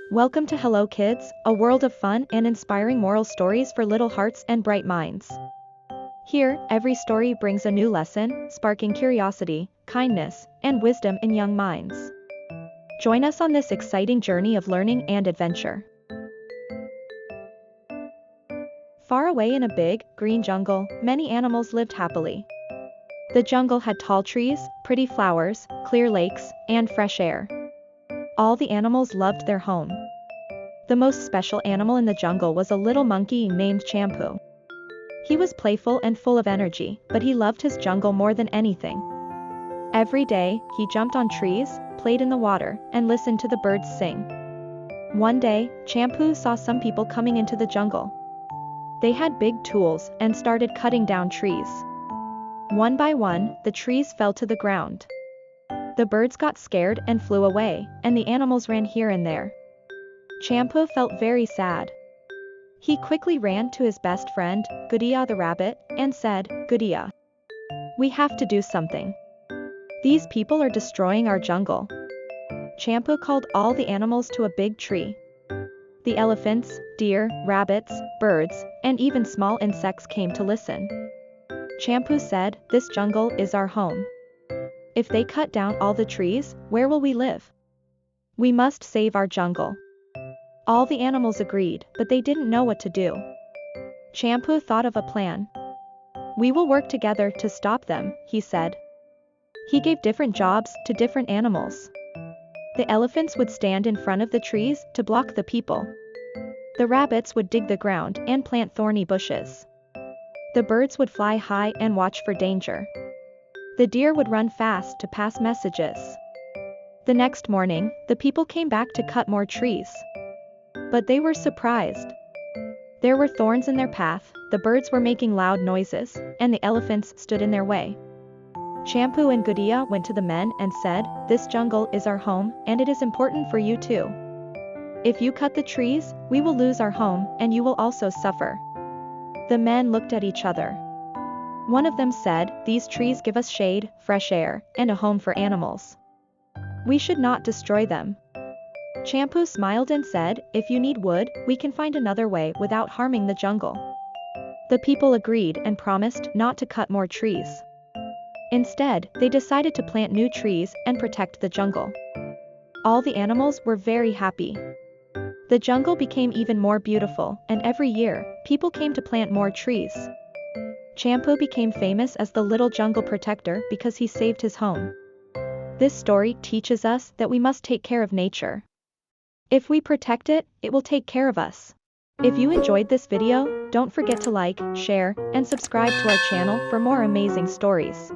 Welcome to Hello Kids, a world of fun and inspiring moral stories for little hearts and bright minds. Here, every story brings a new lesson, sparking curiosity, kindness, and wisdom in young minds. Join us on this exciting journey of learning and adventure. Far away in a big, green jungle, many animals lived happily. The jungle had tall trees, pretty flowers, clear lakes, and fresh air. All the animals loved their home. The most special animal in the jungle was a little monkey named Champu. He was playful and full of energy, but he loved his jungle more than anything. Every day, he jumped on trees, played in the water, and listened to the birds sing. One day, Champu saw some people coming into the jungle. They had big tools and started cutting down trees. One by one, the trees fell to the ground. The birds got scared and flew away, and the animals ran here and there. Champu felt very sad. He quickly ran to his best friend, Goodia the rabbit, and said, "Goodia, we have to do something. These people are destroying our jungle." Champu called all the animals to a big tree. The elephants, deer, rabbits, birds, and even small insects came to listen. Champu said, "This jungle is our home. If they cut down all the trees, where will we live? We must save our jungle." All the animals agreed, but they didn't know what to do. Champu thought of a plan. "We will work together to stop them," he said. He gave different jobs to different animals. The elephants would stand in front of the trees to block the people. The rabbits would dig the ground and plant thorny bushes. The birds would fly high and watch for danger. The deer would run fast to pass messages. The next morning, the people came back to cut more trees. But they were surprised. There were thorns in their path, the birds were making loud noises, and the elephants stood in their way. Champu and Goodia went to the men and said, "This jungle is our home, and it is important for you too. If you cut the trees, we will lose our home, and you will also suffer." The men looked at each other. One of them said, "These trees give us shade, fresh air, and a home for animals. We should not destroy them." Champu smiled and said, "If you need wood, we can find another way without harming the jungle." The people agreed and promised not to cut more trees. Instead, they decided to plant new trees and protect the jungle. All the animals were very happy. The jungle became even more beautiful, and every year, people came to plant more trees. Champu became famous as the little jungle protector because he saved his home. This story teaches us that we must take care of nature. If we protect it, it will take care of us. If you enjoyed this video, don't forget to like, share, and subscribe to our channel for more amazing stories.